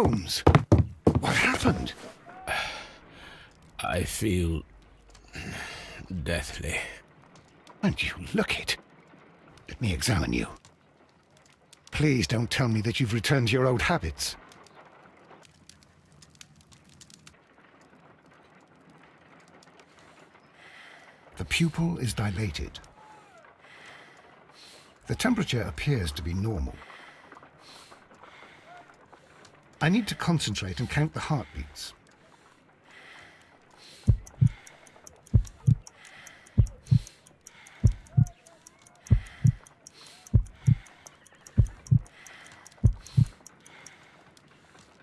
Holmes, what happened? I feel deathly. And you look it. Let me examine you. Please don't tell me that you've returned to your old habits. The pupil is dilated. The temperature appears to be normal. I need to concentrate and count the heartbeats.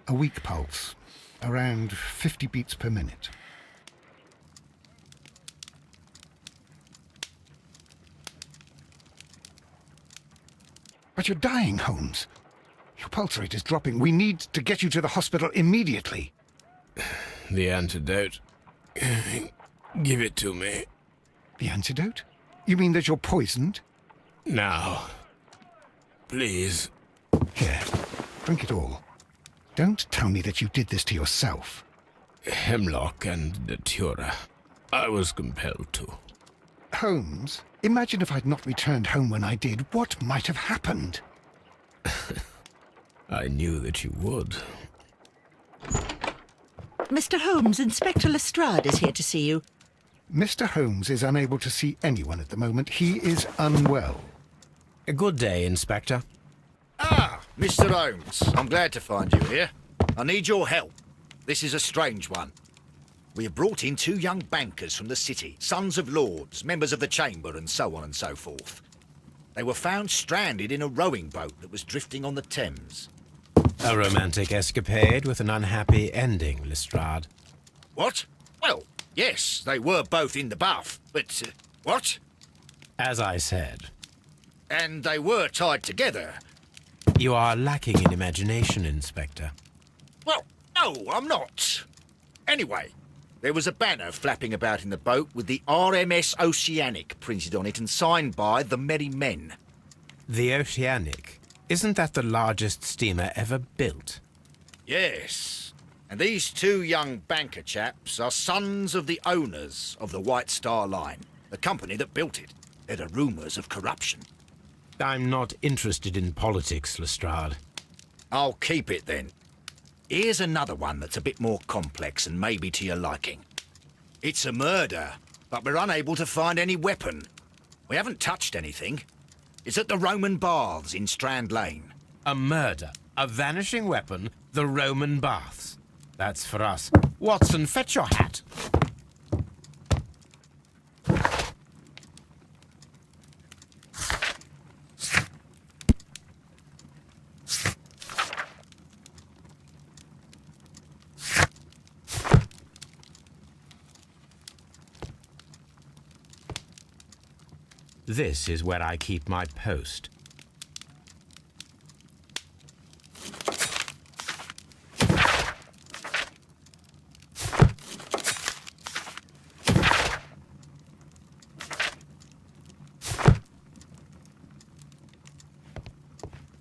A weak pulse, around 50 beats per minute. But you're dying, Holmes. Your pulse rate is dropping. We need to get you to the hospital immediately. The antidote. Give it to me. The antidote? You mean that you're poisoned? Now. Please. Here, drink it all. Don't tell me that you did this to yourself. Hemlock and datura. I was compelled to. Holmes, imagine if I'd not returned home when I did. What might have happened? I knew that you would. Mr. Holmes, Inspector Lestrade is here to see you. Mr. Holmes is unable to see anyone at the moment. He is unwell. A good day, Inspector. Ah, Mr. Holmes. I'm glad to find you here. I need your help. This is a strange one. We have brought in 2 young bankers from the city, sons of lords, members of the Chamber, and so on and so forth. They were found stranded in a rowing boat that was drifting on the Thames. A romantic escapade with an unhappy ending, Lestrade. What? Well, yes, they were both in the bath, but... what? As I said. And they were tied together. You are lacking in imagination, Inspector. Well, no, I'm not. Anyway, there was a banner flapping about in the boat with the RMS Oceanic printed on it and signed by the Merry Men. The Oceanic? Isn't that the largest steamer ever built? Yes. And these 2 young banker chaps are sons of the owners of the White Star Line, the company that built it. There are rumours of corruption. I'm not interested in politics, Lestrade. I'll keep it then. Here's another one that's a bit more complex and maybe to your liking. It's a murder, but we're unable to find any weapon. We haven't touched anything. It's at the Roman Baths in Strand Lane. A murder, a vanishing weapon, the Roman Baths. That's for us. Watson, fetch your hat. This is where I keep my post.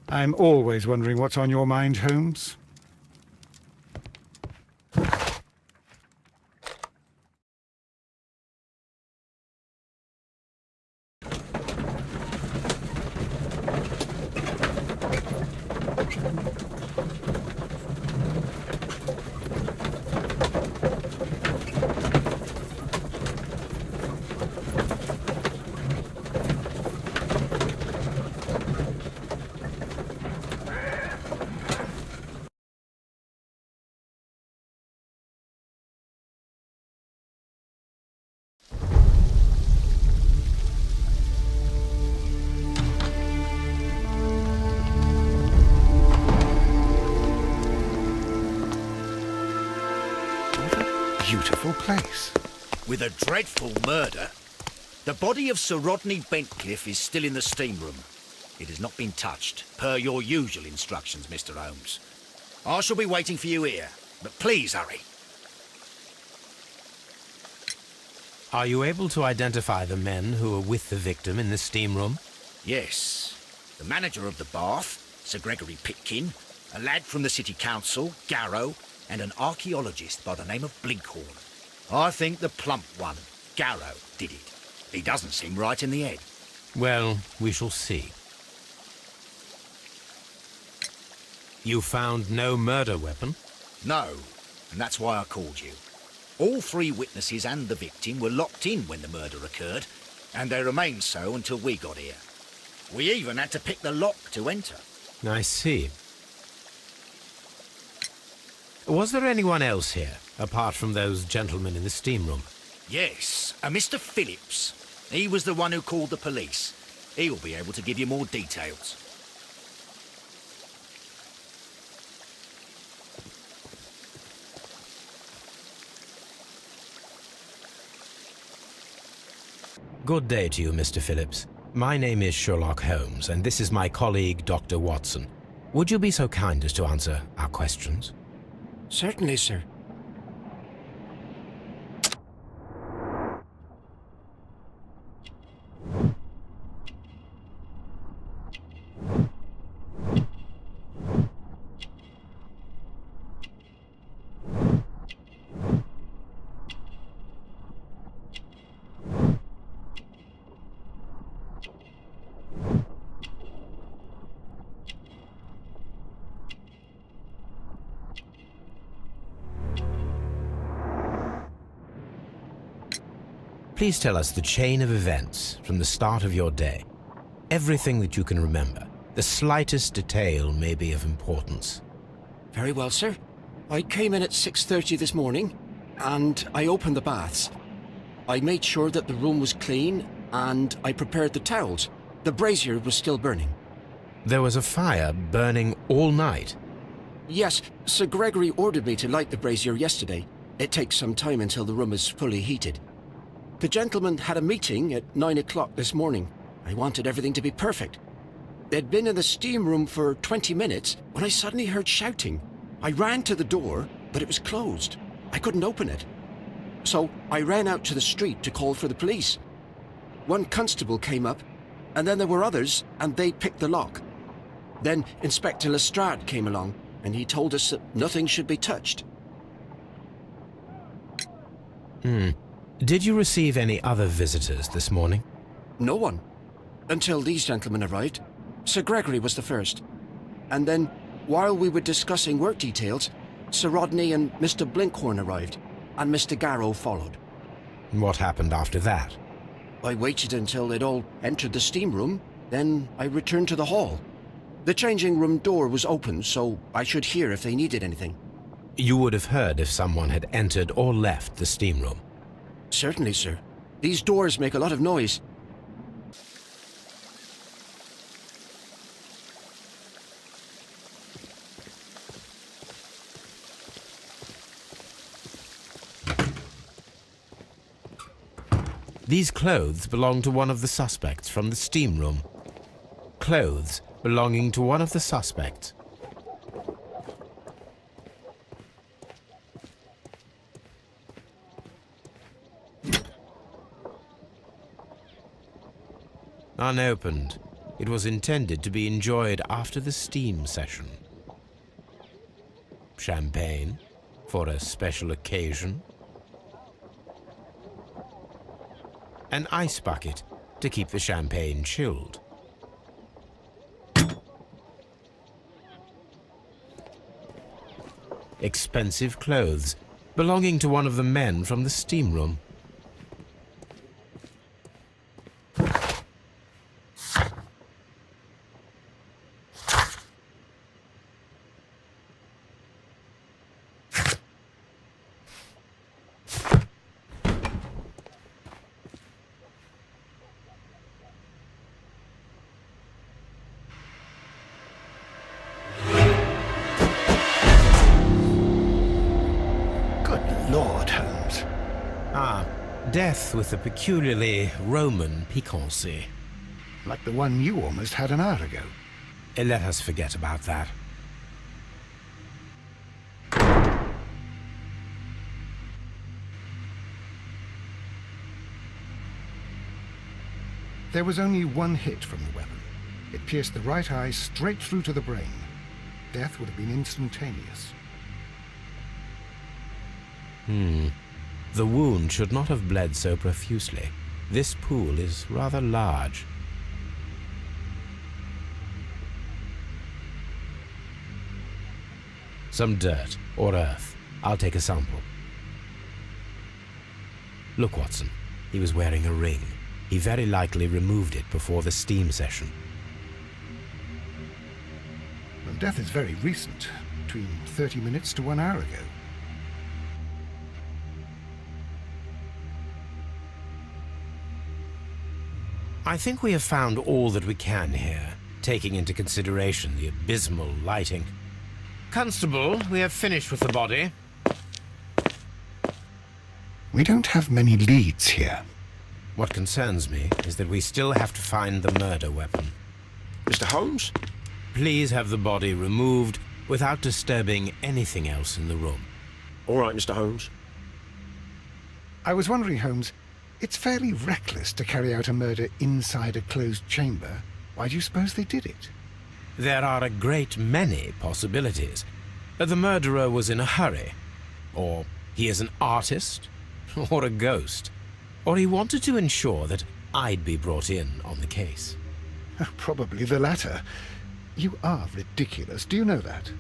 I'm always wondering what's on your mind, Holmes. Beautiful place. With a dreadful murder. The body of Sir Rodney Bentcliffe is still in the steam room. It has not been touched, per your usual instructions, Mr. Holmes. I shall be waiting for you here, but please hurry. Are you able to identify the men who were with the victim in the steam room? Yes. The manager of the bath, Sir Gregory Pitkin, a lad from the city council, Garrow, and an archaeologist by the name of Blinkhorn. I think the plump one, Garrow, did it. He doesn't seem right in the head. Well, we shall see. You found no murder weapon? No, and that's why I called you. All three witnesses and the victim were locked in when the murder occurred, and they remained so until we got here. We even had to pick the lock to enter. I see. Was there anyone else here, apart from those gentlemen in the steam room? Yes, a Mr. Phillips. He was the one who called the police. He'll be able to give you more details. Good day to you, Mr. Phillips. My name is Sherlock Holmes, and this is my colleague, Dr. Watson. Would you be so kind as to answer our questions? Certainly, sir. Please tell us the chain of events from the start of your day. Everything that you can remember. The slightest detail may be of importance. Very well, sir. I came in at 6:30 this morning, and I opened the baths. I made sure that the room was clean, and I prepared the towels. The brazier was still burning. There was a fire burning all night. Yes, Sir Gregory ordered me to light the brazier yesterday. It takes some time until the room is fully heated. The gentleman had a meeting at 9 o'clock this morning. I wanted everything to be perfect. They'd been in the steam room for 20 minutes when I suddenly heard shouting. I ran to the door, but it was closed. I couldn't open it. So I ran out to the street to call for the police. One constable came up, and then there were others, and they picked the lock. Then Inspector Lestrade came along, and he told us that nothing should be touched. Did you receive any other visitors this morning? No one. Until these gentlemen arrived. Sir Gregory was the first. And then, while we were discussing work details, Sir Rodney and Mr. Blinkhorn arrived, and Mr. Garrow followed. What happened after that? I waited until they'd all entered the steam room, then I returned to the hall. The changing room door was open, so I should hear if they needed anything. You would have heard if someone had entered or left the steam room. Certainly, sir. These doors make a lot of noise. These clothes belong to one of the suspects from the steam room. Clothes belonging to one of the suspects. Unopened. It was intended to be enjoyed after the steam session. Champagne for a special occasion. An ice bucket to keep the champagne chilled. Expensive clothes belonging to one of the men from the steam room. Lord, Holmes. Death with a peculiarly Roman piquancy. Like the one you almost had an hour ago. Let us forget about that. There was only one hit from the weapon. It pierced the right eye straight through to the brain. death would have been instantaneous. The wound should not have bled so profusely. This pool is rather large. Some dirt or earth. I'll take a sample. Look, Watson. He was wearing a ring. He very likely removed it before the steam session. Well, death is very recent, between 30 minutes to 1 hour ago. I think we have found all that we can here, taking into consideration the abysmal lighting. Constable, we have finished with the body. We don't have many leads here. What concerns me is that we still have to find the murder weapon. Mr. Holmes? Please have the body removed without disturbing anything else in the room. All right, Mr. Holmes. I was wondering, Holmes, it's fairly reckless to carry out a murder inside a closed chamber. Why do you suppose they did it? There are a great many possibilities. The murderer was in a hurry, or he is an artist, or a ghost, or he wanted to ensure that I'd be brought in on the case. Probably the latter. You are ridiculous. Do you know that?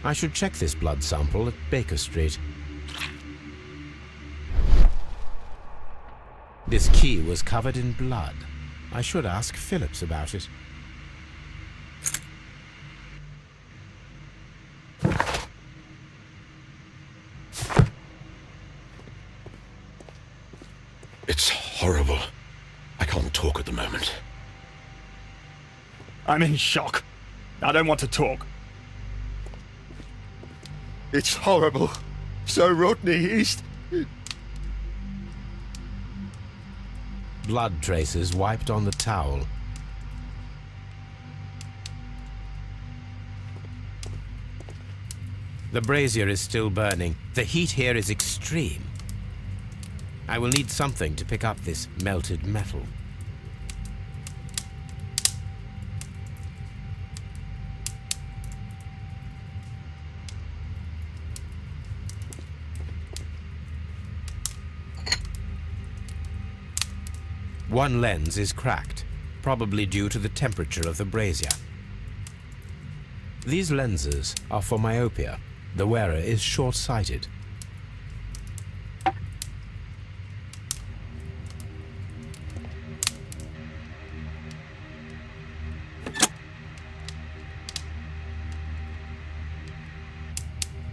I should check this blood sample at Baker Street. This key was covered in blood. I should ask Phillips about it. It's horrible. I can't talk at the moment. I'm in shock. I don't want to talk. It's horrible. So Rodney, he's... Blood traces wiped on the towel. The brazier is still burning. The heat here is extreme. I will need something to pick up this melted metal. One lens is cracked, probably due to the temperature of the brazier. These lenses are for myopia. The wearer is short-sighted.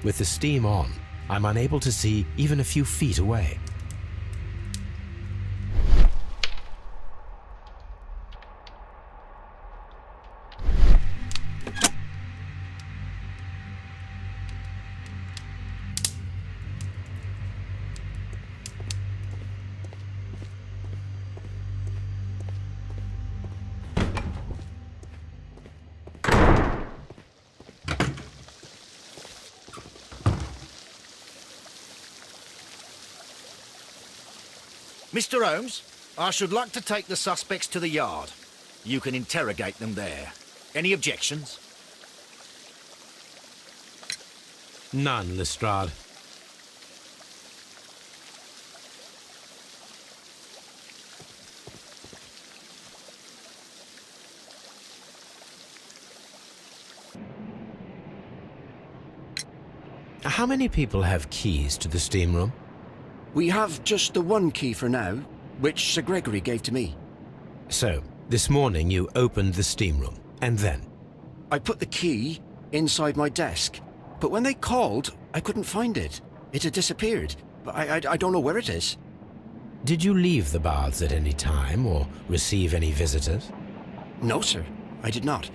With the steam on, I'm unable to see even a few feet away. Mr. Holmes, I should like to take the suspects to the yard. You can interrogate them there. Any objections? None, Lestrade. How many people have keys to the steam room? We have just the one key for now, which Sir Gregory gave to me. So, this morning you opened the steam room, and then? I put the key inside my desk, but when they called, I couldn't find it. It had disappeared, but I don't know where it is. Did you leave the baths at any time, or receive any visitors? No, sir, I did not.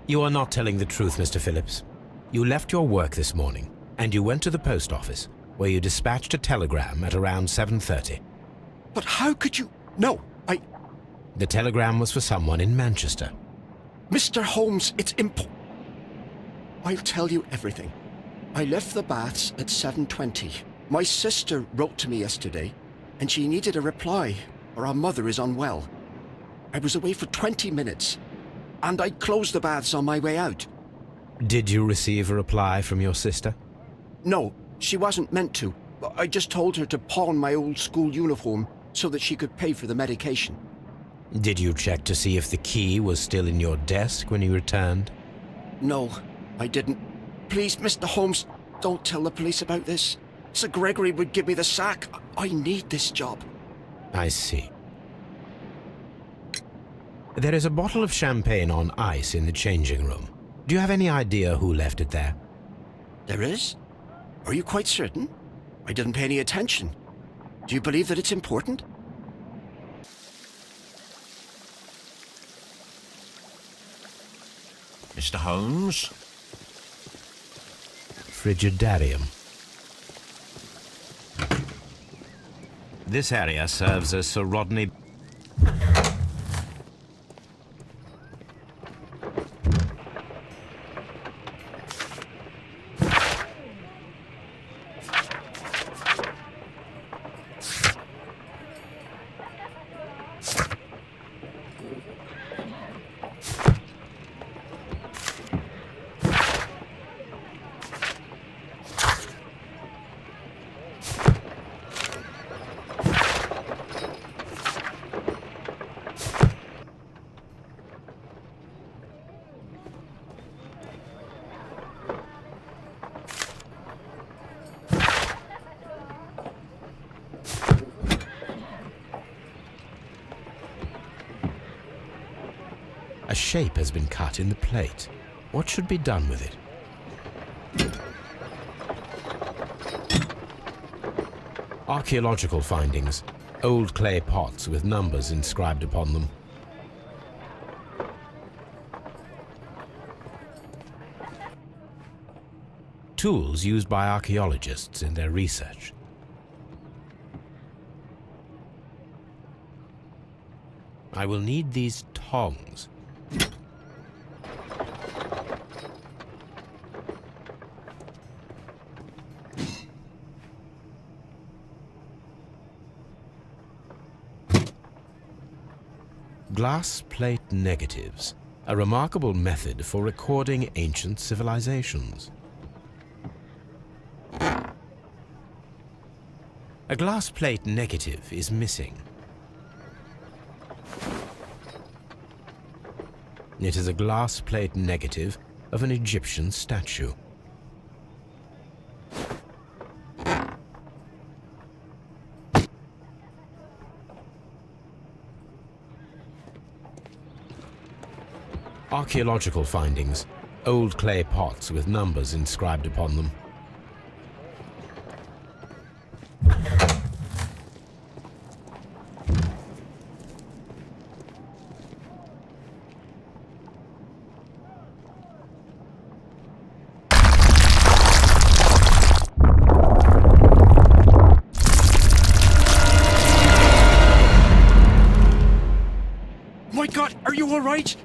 You are not telling the truth, Mr. Phillips. You left your work this morning, and you went to the post office, where you dispatched a telegram at around 7:30. But how could you... No, The telegram was for someone in Manchester. Mr. Holmes, it's I'll tell you everything. I left the baths at 7:20. My sister wrote to me yesterday, and she needed a reply, or our mother is unwell. I was away for 20 minutes, and I closed the baths on my way out. Did you receive a reply from your sister? No, she wasn't meant to. I just told her to pawn my old school uniform so that she could pay for the medication. Did you check to see if the key was still in your desk when you returned? No, I didn't. Please, Mr. Holmes, don't tell the police about this. Sir Gregory would give me the sack. I need this job. I see. There is a bottle of champagne on ice in the changing room. Do you have any idea who left it there? There is? Are you quite certain? I didn't pay any attention. Do you believe that it's important? Mr. Holmes? Frigidarium. This area serves as Sir Rodney... A shape has been cut in the plate. What should be done with it? Archaeological findings. Old clay pots with numbers inscribed upon them. Tools used by archaeologists in their research. I will need these tongs. Glass plate negatives, a remarkable method for recording ancient civilizations. A glass plate negative is missing. It is a glass plate negative of an Egyptian statue. Archaeological findings. Old clay pots with numbers inscribed upon them. My God, are you all right?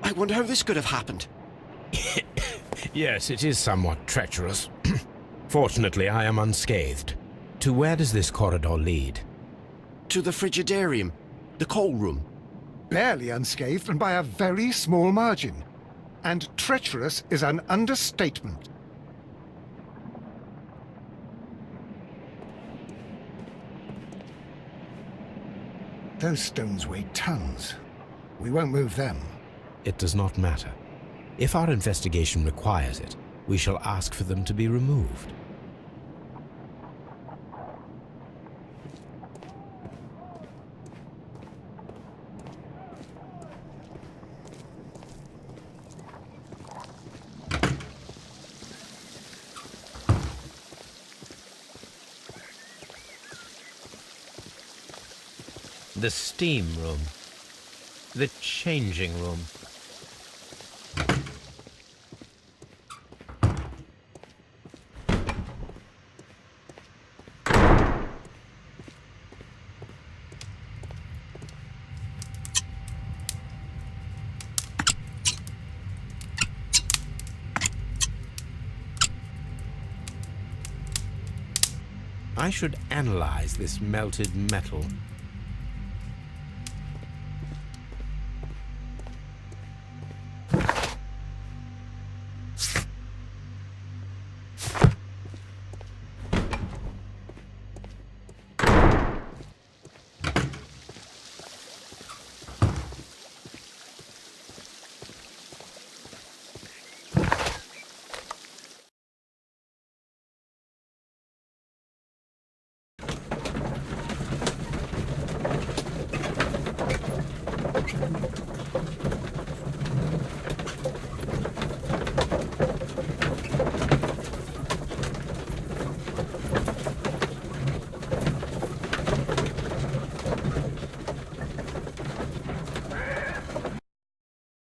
I wonder how this could have happened. Yes, it is somewhat treacherous. Fortunately, I am unscathed. To where does this corridor lead? To the frigidarium, the coal room. Barely unscathed and by a very small margin. And treacherous is an understatement. Those stones weigh tons. We won't move them. It does not matter. If our investigation requires it, we shall ask for them to be removed. The steam room. The changing room. I should analyze this melted metal